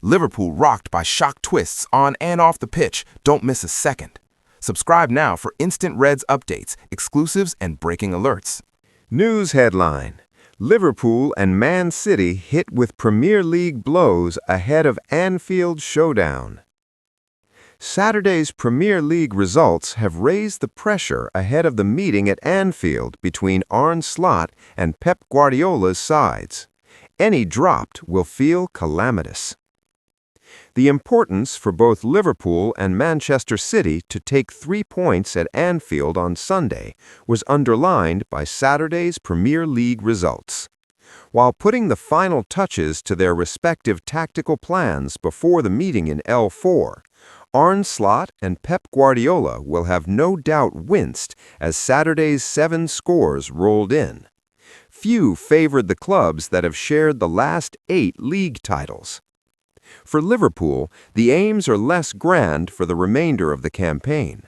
Liverpool rocked by shock twists on and off the pitch. Don't miss a second. Subscribe now for instant Reds updates, exclusives, and breaking alerts. News headline: Liverpool and Man City hit with Premier League blows ahead of Anfield showdown. Saturday's Premier League results have raised the pressure ahead of the meeting at Anfield between Arne Slot and Pep Guardiola's sides. Any dropped will feel calamitous. The importance for both Liverpool and Manchester City to take 3 points at Anfield on Sunday was underlined by Saturday's Premier League results. While putting the final touches to their respective tactical plans before the meeting in L4, Arne Slot and Pep Guardiola will have no doubt winced as Saturday's 7 scores rolled in. Few favored the clubs that have shared the last 8 league titles. For Liverpool, the aims are less grand for the remainder of the campaign.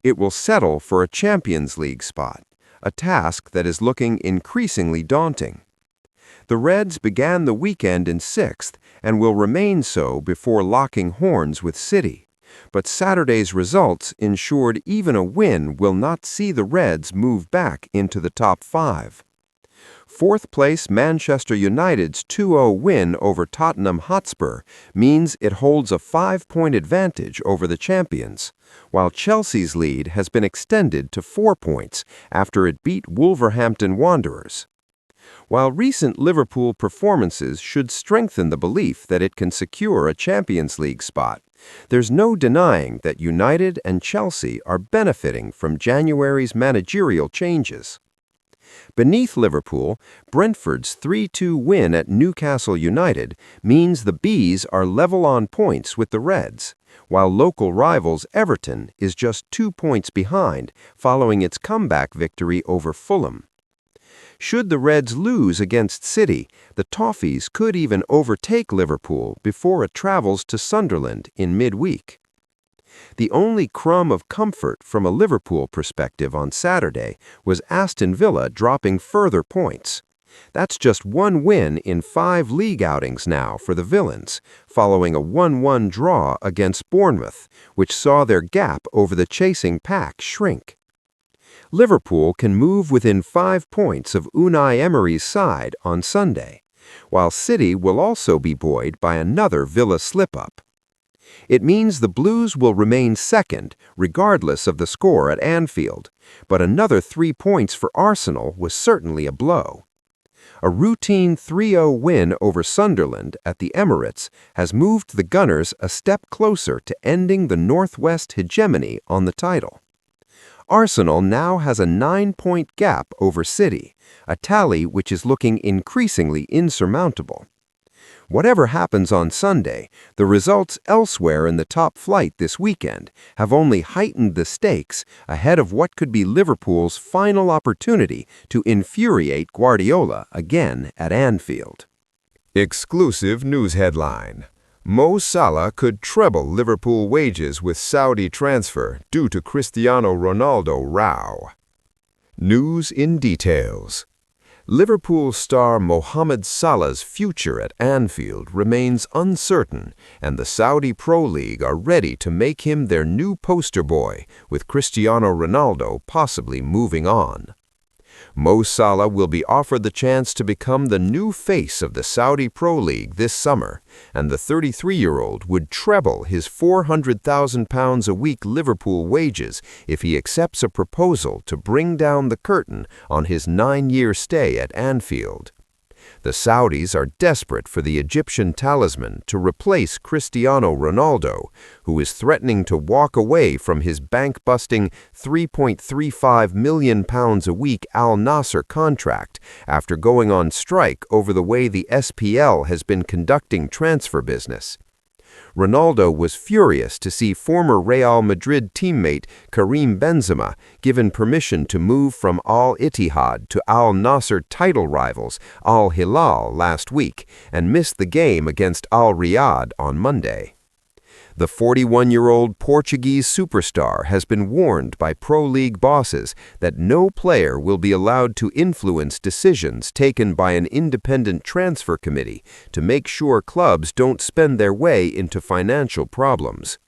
It will settle for a Champions League spot, a task that is looking increasingly daunting. The Reds began the weekend in 6th and will remain so before locking horns with City. But Saturday's results ensured even a win will not see the Reds move back into the top 5. 4th place Manchester United's 2-0 win over Tottenham Hotspur means it holds a 5-point advantage over the champions, while Chelsea's lead has been extended to 4 points after it beat Wolverhampton Wanderers. While recent Liverpool performances should strengthen the belief that it can secure a Champions League spot, there's no denying that United and Chelsea are benefiting from January's managerial changes. Beneath Liverpool, Brentford's 3-2 win at Newcastle United means the Bees are level on points with the Reds, while local rivals Everton is just 2 points behind following its comeback victory over Fulham. Should the Reds lose against City, the Toffees could even overtake Liverpool before it travels to Sunderland in midweek. The only crumb of comfort from a Liverpool perspective on Saturday was Aston Villa dropping further points. That's just 1 win in 5 league outings now for the Villains, following a 1-1 draw against Bournemouth, which saw their gap over the chasing pack shrink. Liverpool can move within 5 points of Unai Emery's side on Sunday, while City will also be buoyed by another Villa slip-up. It means the Blues will remain second, regardless of the score at Anfield, but another 3 points for Arsenal was certainly a blow. A routine 3-0 win over Sunderland at the Emirates has moved the Gunners a step closer to ending the Northwest hegemony on the title. Arsenal now has a 9-point gap over City, a tally which is looking increasingly insurmountable. Whatever happens on Sunday, the results elsewhere in the top flight this weekend have only heightened the stakes ahead of what could be Liverpool's final opportunity to infuriate Guardiola again at Anfield. Exclusive news headline: Mo Salah could treble Liverpool wages with Saudi transfer due to Cristiano Ronaldo row. News in details. Liverpool star Mohamed Salah's future at Anfield remains uncertain, and the Saudi Pro League are ready to make him their new poster boy, with Cristiano Ronaldo possibly moving on. Mo Salah will be offered the chance to become the new face of the Saudi Pro League this summer, and the 33-year-old would treble his £400,000 a week Liverpool wages if he accepts a proposal to bring down the curtain on his 9-year stay at Anfield. The Saudis are desperate for the Egyptian talisman to replace Cristiano Ronaldo, who is threatening to walk away from his bank-busting £3.35 million a week Al Nassr contract after going on strike over the way the SPL has been conducting transfer business. Ronaldo was furious to see former Real Madrid teammate Karim Benzema given permission to move from Al Ittihad to Al Nassr title rivals Al Hilal last week and missed the game against Al Riyadh on Monday. The 41-year-old Portuguese superstar has been warned by pro league bosses that no player will be allowed to influence decisions taken by an independent transfer committee to make sure clubs don't spend their way into financial problems.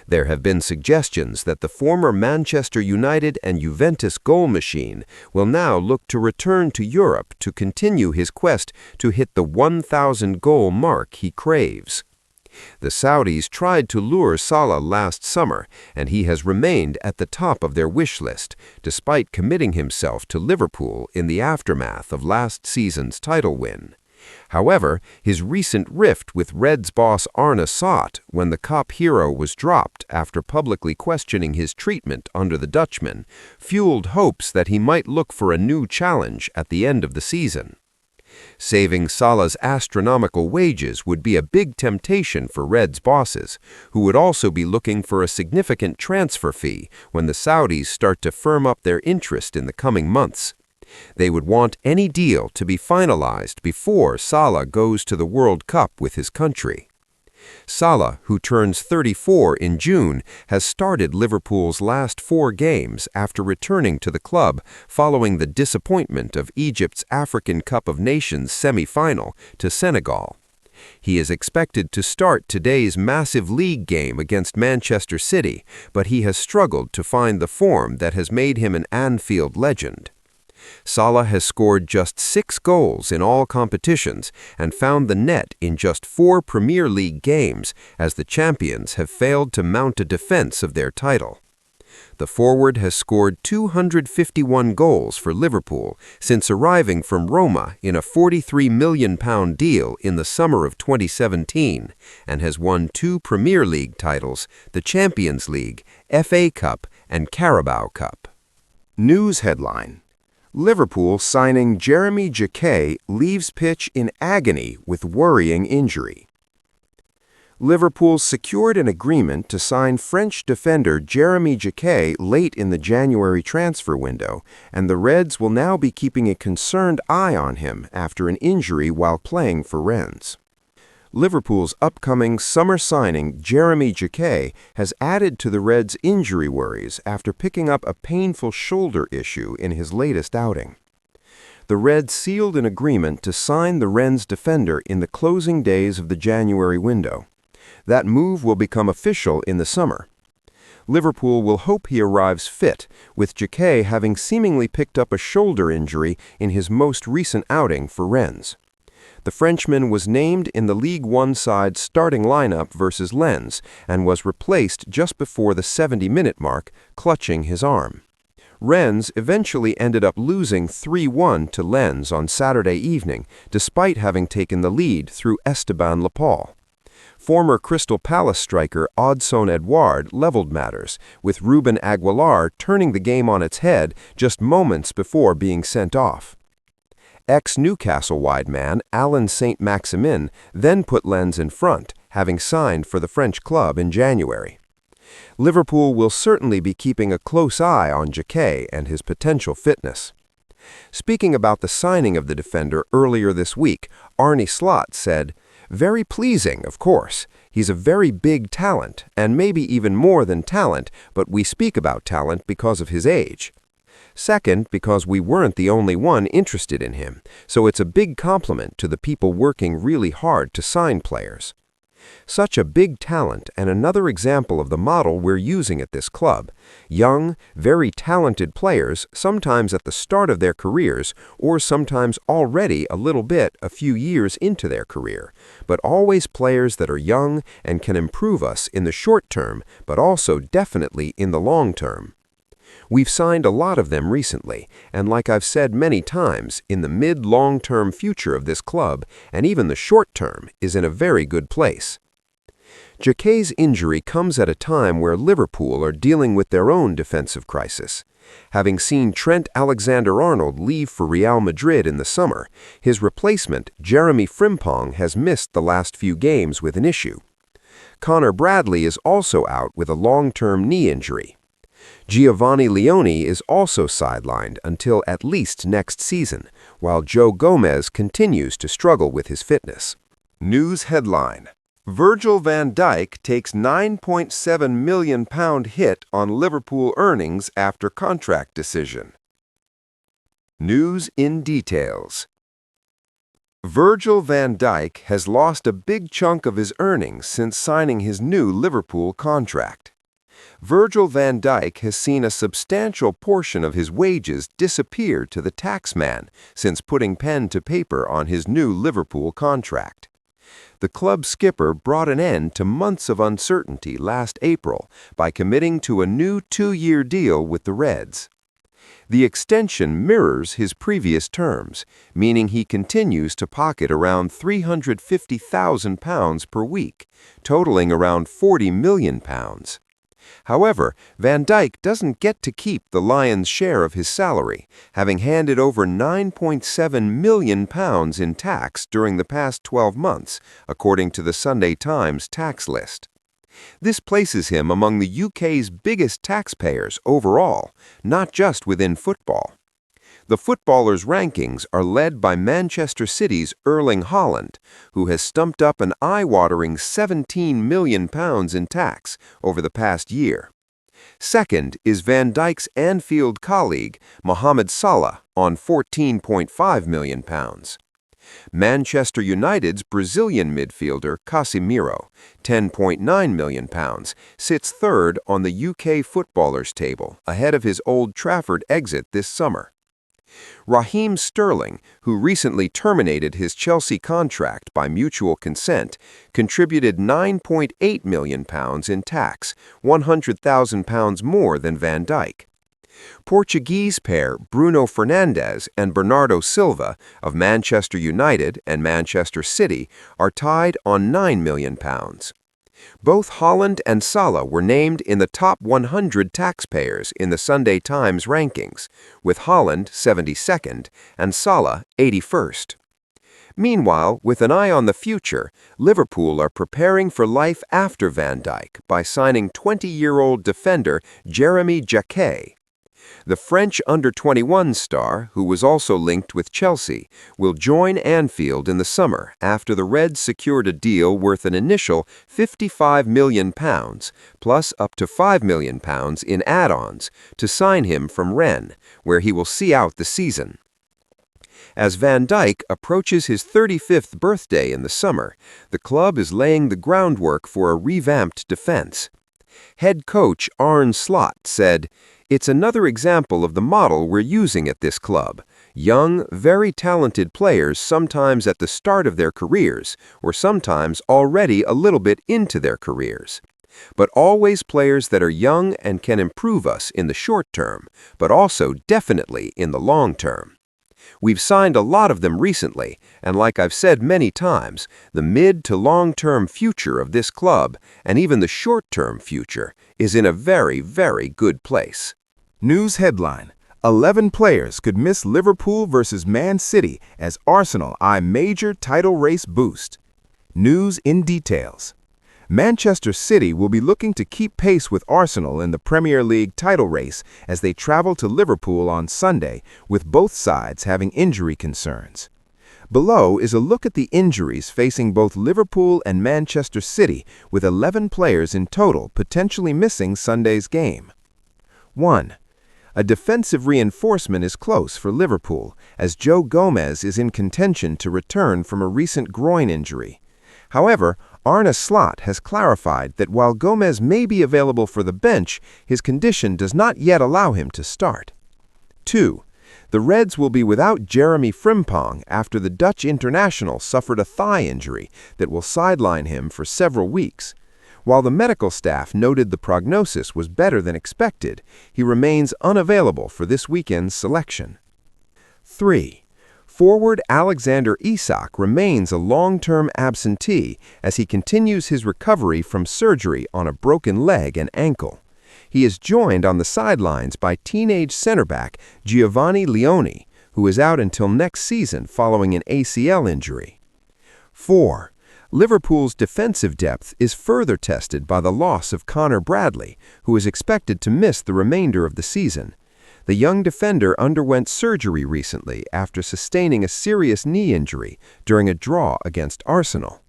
There have been suggestions that the former Manchester United and Juventus goal machine will now look to return to Europe to continue his quest to hit the 1,000-goal mark he craves. The Saudis tried to lure Salah last summer, and he has remained at the top of their wish list, despite committing himself to Liverpool in the aftermath of last season's title win. However, his recent rift with Reds boss Arne Slot when the Cup hero was dropped after publicly questioning his treatment under the Dutchman fueled hopes that he might look for a new challenge at the end of the season. Saving Salah's astronomical wages would be a big temptation for Reds bosses, who would also be looking for a significant transfer fee when the Saudis start to firm up their interest in the coming months. They would want any deal to be finalized before Salah goes to the World Cup with his country. Salah, who turns 34 in June, has started Liverpool's last 4 games after returning to the club following the disappointment of Egypt's African Cup of Nations semi-final to Senegal. He is expected to start today's massive league game against Manchester City, but he has struggled to find the form that has made him an Anfield legend. Salah has scored just 6 goals in all competitions and found the net in just 4 Premier League games as the champions have failed to mount a defense of their title. The forward has scored 251 goals for Liverpool since arriving from Roma in a £43 million deal in the summer of 2017 and has won 2 Premier League titles, the Champions League, FA Cup, and Carabao Cup. News headline: Liverpool signing Jeremy Jac leaves pitch in agony with worrying injury. Liverpool secured an agreement to sign French defender Jeremy Jac late in the January transfer window, and the Reds will now be keeping a concerned eye on him after an injury while playing for Rennes. Liverpool's upcoming summer signing, Jeremy Jac, has added to the Reds' injury worries after picking up a painful shoulder issue in his latest outing. The Reds sealed an agreement to sign the Rennes defender in the closing days of the January window. That move will become official in the summer. Liverpool will hope he arrives fit, with Jac having seemingly picked up a shoulder injury in his most recent outing for Rennes. The Frenchman was named in the League One side's starting lineup versus Lens and was replaced just before the 70-minute mark, clutching his arm. Rennes eventually ended up losing 3-1 to Lens on Saturday evening, despite having taken the lead through Esteban Lepal. Former Crystal Palace striker Odsonne Edouard leveled matters, with Ruben Aguilar turning the game on its head just moments before being sent off. Ex-Newcastle wide man Alain Saint-Maximin then put Lens in front, having signed for the French club in January. Liverpool will certainly be keeping a close eye on Jac and his potential fitness. Speaking about the signing of the defender earlier this week, Arne Slot said, "Very pleasing, of course. He's a very big talent, and maybe even more than talent, but we speak about talent because of his age. Second, because we weren't the only one interested in him, so it's a big compliment to the people working really hard to sign players." Such a big talent and another example of the model we're using at this club. Young, very talented players, sometimes at the start of their careers, or sometimes already a few years into their career, but always players that are young and can improve us in the short term, but also definitely in the long term. We've signed a lot of them recently, and like I've said many times, in the mid-long-term future of this club, and even the short term, is in a very good place. Jacquet's injury comes at a time where Liverpool are dealing with their own defensive crisis. Having seen Trent Alexander-Arnold leave for Real Madrid in the summer, his replacement, Jeremy Frimpong, has missed the last few games with an issue. Connor Bradley is also out with a long-term knee injury. Giovanni Leone is also sidelined until at least next season, while Joe Gomez continues to struggle with his fitness. News headline: Virgil van Dijk takes £9.7 million hit on Liverpool earnings after contract decision. News in details. Virgil van Dijk has lost a big chunk of his earnings since signing his new Liverpool contract. Virgil van Dijk has seen a substantial portion of his wages disappear to the taxman since putting pen to paper on his new Liverpool contract. The club skipper brought an end to months of uncertainty last April by committing to a new 2-year deal with the Reds. The extension mirrors his previous terms, meaning he continues to pocket around £350,000 per week, totaling around £40 million. However, Van Dijk doesn't get to keep the lion's share of his salary, having handed over £9.7 million in tax during the past 12 months, according to the Sunday Times tax list. This places him among the UK's biggest taxpayers overall, not just within football. The footballers' rankings are led by Manchester City's Erling Haaland, who has stumped up an eye-watering £17 million in tax over the past year. Second is Van Dijk's Anfield colleague, Mohamed Salah, on £14.5 million. Manchester United's Brazilian midfielder Casemiro, £10.9 million, sits third on the UK footballers' table, ahead of his Old Trafford exit this summer. Raheem Sterling, who recently terminated his Chelsea contract by mutual consent, contributed £9.8 million in tax, £100,000 more than Van Dijk. Portuguese pair Bruno Fernandes and Bernardo Silva of Manchester United and Manchester City are tied on £9 million. Both Haaland and Salah were named in the top 100 taxpayers in the Sunday Times rankings, with Haaland 72nd and Salah 81st. Meanwhile, with an eye on the future, Liverpool are preparing for life after Van Dijk by signing 20-year-old defender Jeremy Jac. The French under-21 star, who was also linked with Chelsea, will join Anfield in the summer after the Reds secured a deal worth an initial £55 million, plus up to £5 million in add-ons, to sign him from Rennes, where he will see out the season. As Van Dijk approaches his 35th birthday in the summer, the club is laying the groundwork for a revamped defense. Head coach Arne Slot said, "It's another example of the model we're using at this club. Young, very talented players sometimes at the start of their careers, or sometimes already a little bit into their careers. But always players that are young and can improve us in the short term, but also definitely in the long term. We've signed a lot of them recently, and like I've said many times, the mid to long-term future of this club, and even the short-term future, is in a very, very good place." News headline: 11 players could miss Liverpool versus Man City as Arsenal eye major title race boost. News in details. Manchester City will be looking to keep pace with Arsenal in the Premier League title race as they travel to Liverpool on Sunday, with both sides having injury concerns. Below is a look at the injuries facing both Liverpool and Manchester City, with 11 players in total potentially missing Sunday's game. 1. A defensive reinforcement is close for Liverpool, as Joe Gomez is in contention to return from a recent groin injury. However, Arne Slot has clarified that while Gomez may be available for the bench, his condition does not yet allow him to start. 2. The Reds will be without Jeremy Frimpong after the Dutch international suffered a thigh injury that will sideline him for several weeks. While the medical staff noted the prognosis was better than expected, he remains unavailable for this weekend's selection. 3. Forward Alexander Isak remains a long-term absentee as he continues his recovery from surgery on a broken leg and ankle. He is joined on the sidelines by teenage center-back Giovanni Leone, who is out until next season following an ACL injury. 4. Liverpool's defensive depth is further tested by the loss of Connor Bradley, who is expected to miss the remainder of the season. The young defender underwent surgery recently after sustaining a serious knee injury during a draw against Arsenal.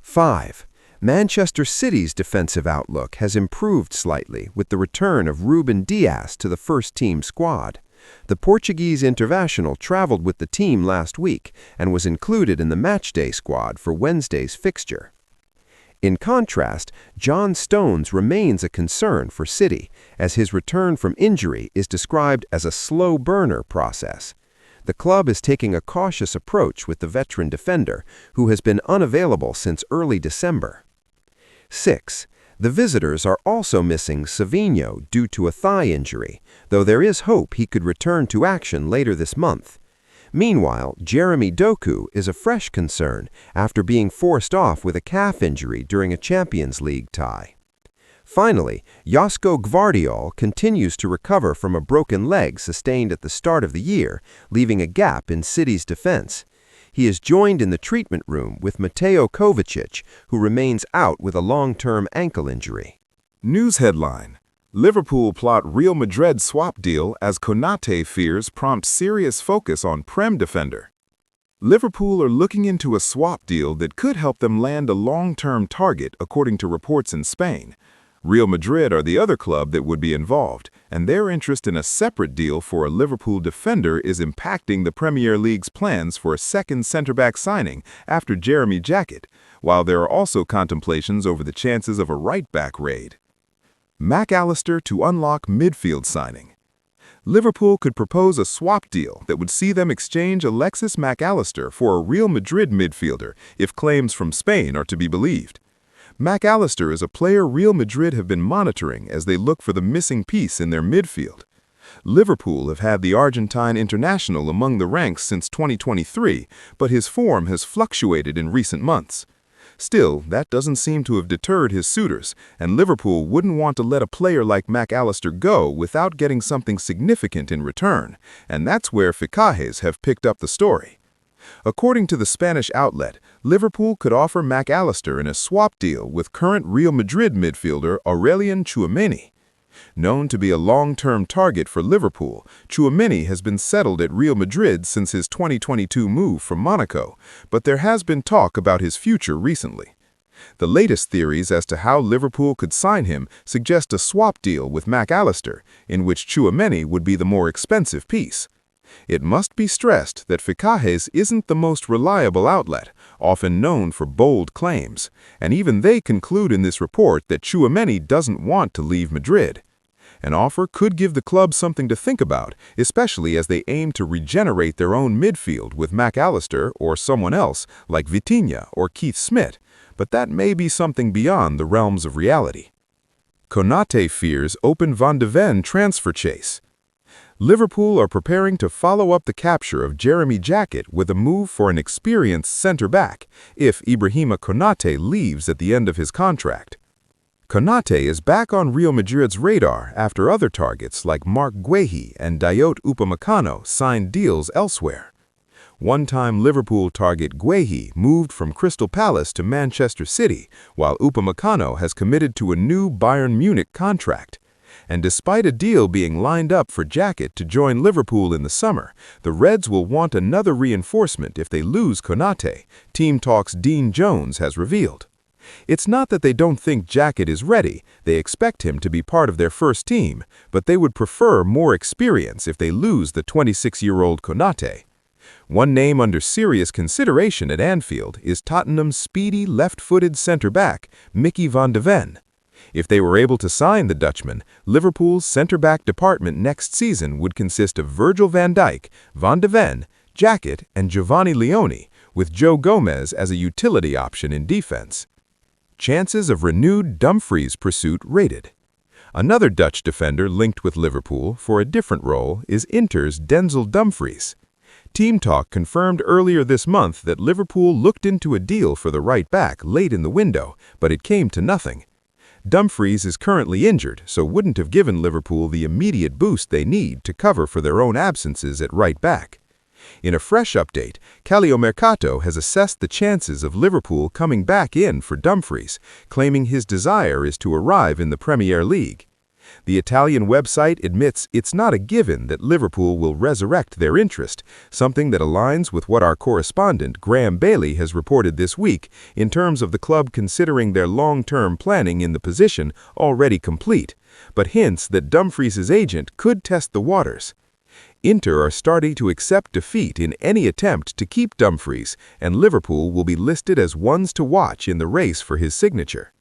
5. Manchester City's defensive outlook has improved slightly with the return of Ruben Dias to the first-team squad. The Portuguese international traveled with the team last week and was included in the matchday squad for Wednesday's fixture. In contrast, John Stones remains a concern for City, as his return from injury is described as a slow burner process. The club is taking a cautious approach with the veteran defender, who has been unavailable since early December. 6. The visitors are also missing Savinho due to a thigh injury, though there is hope he could return to action later this month. Meanwhile, Jeremy Doku is a fresh concern after being forced off with a calf injury during a Champions League tie. Finally, Josko Gvardiol continues to recover from a broken leg sustained at the start of the year, leaving a gap in City's defense. He is joined in the treatment room with Mateo Kovacic, who remains out with a long-term ankle injury. News headline: Liverpool plot Real Madrid swap deal as Konate fears prompt serious focus on Prem defender. Liverpool are looking into a swap deal that could help them land a long-term target, according to reports in Spain. Real Madrid are the other club that would be involved, and their interest in a separate deal for a Liverpool defender is impacting the Premier League's plans for a second centre-back signing after Jeremy Jac, while there are also contemplations over the chances of a right-back raid. Mac Allister to unlock midfield signing. Liverpool could propose a swap deal that would see them exchange Alexis Mac Allister for a Real Madrid midfielder if claims from Spain are to be believed. Mac Allister is a player Real Madrid have been monitoring as they look for the missing piece in their midfield. Liverpool have had the Argentine international among the ranks since 2023, but his form has fluctuated in recent months. Still, that doesn't seem to have deterred his suitors, and Liverpool wouldn't want to let a player like Mac Allister go without getting something significant in return, and that's where Fichajes have picked up the story. According to the Spanish outlet, Liverpool could offer Mac Allister in a swap deal with current Real Madrid midfielder Aurelien Tchouaméni. Known to be a long-term target for Liverpool, Tchouaméni has been settled at Real Madrid since his 2022 move from Monaco, but there has been talk about his future recently. The latest theories as to how Liverpool could sign him suggest a swap deal with Mac Allister, in which Tchouaméni would be the more expensive piece. It must be stressed that Fichajes isn't the most reliable outlet, often known for bold claims, and even they conclude in this report that Tchouaméni doesn't want to leave Madrid. An offer could give the club something to think about, especially as they aim to regenerate their own midfield with Mac Allister or someone else like Vitinha or Keith Smith, but that may be something beyond the realms of reality. Konate fears open Van de Ven transfer chase. Liverpool are preparing to follow up the capture of Jeremy Jac with a move for an experienced centre-back if Ibrahima Konate leaves at the end of his contract. Konate is back on Real Madrid's radar after other targets like Marc Guehi and Dayot Upamecano signed deals elsewhere. One-time Liverpool target Guehi moved from Crystal Palace to Manchester City, while Upamecano has committed to a new Bayern Munich contract. And despite a deal being lined up for Jac to join Liverpool in the summer, the Reds will want another reinforcement if they lose Konate, Team Talk's Dean Jones has revealed. It's not that they don't think Jac is ready, they expect him to be part of their first team, but they would prefer more experience if they lose the 26-year-old Konate. One name under serious consideration at Anfield is Tottenham's speedy left-footed centre-back, Mickey van de Ven. If they were able to sign the Dutchman, Liverpool's centre-back department next season would consist of Virgil van Dijk, Van de Ven, Jac and Giovanni Leone, with Joe Gomez as a utility option in defense. Chances of renewed Dumfries pursuit rated. Another Dutch defender linked with Liverpool for a different role is Inter's Denzel Dumfries. Team Talk confirmed earlier this month that Liverpool looked into a deal for the right back late in the window, but it came to nothing. Dumfries is currently injured, so wouldn't have given Liverpool the immediate boost they need to cover for their own absences at right back. In a fresh update, Calciomercato has assessed the chances of Liverpool coming back in for Dumfries, claiming his desire is to arrive in the Premier League. The Italian website admits it's not a given that Liverpool will resurrect their interest, something that aligns with what our correspondent Graham Bailey has reported this week in terms of the club considering their long-term planning in the position already complete, but hints that Dumfries' agent could test the waters. Inter are starting to accept defeat in any attempt to keep Dumfries, and Liverpool will be listed as ones to watch in the race for his signature.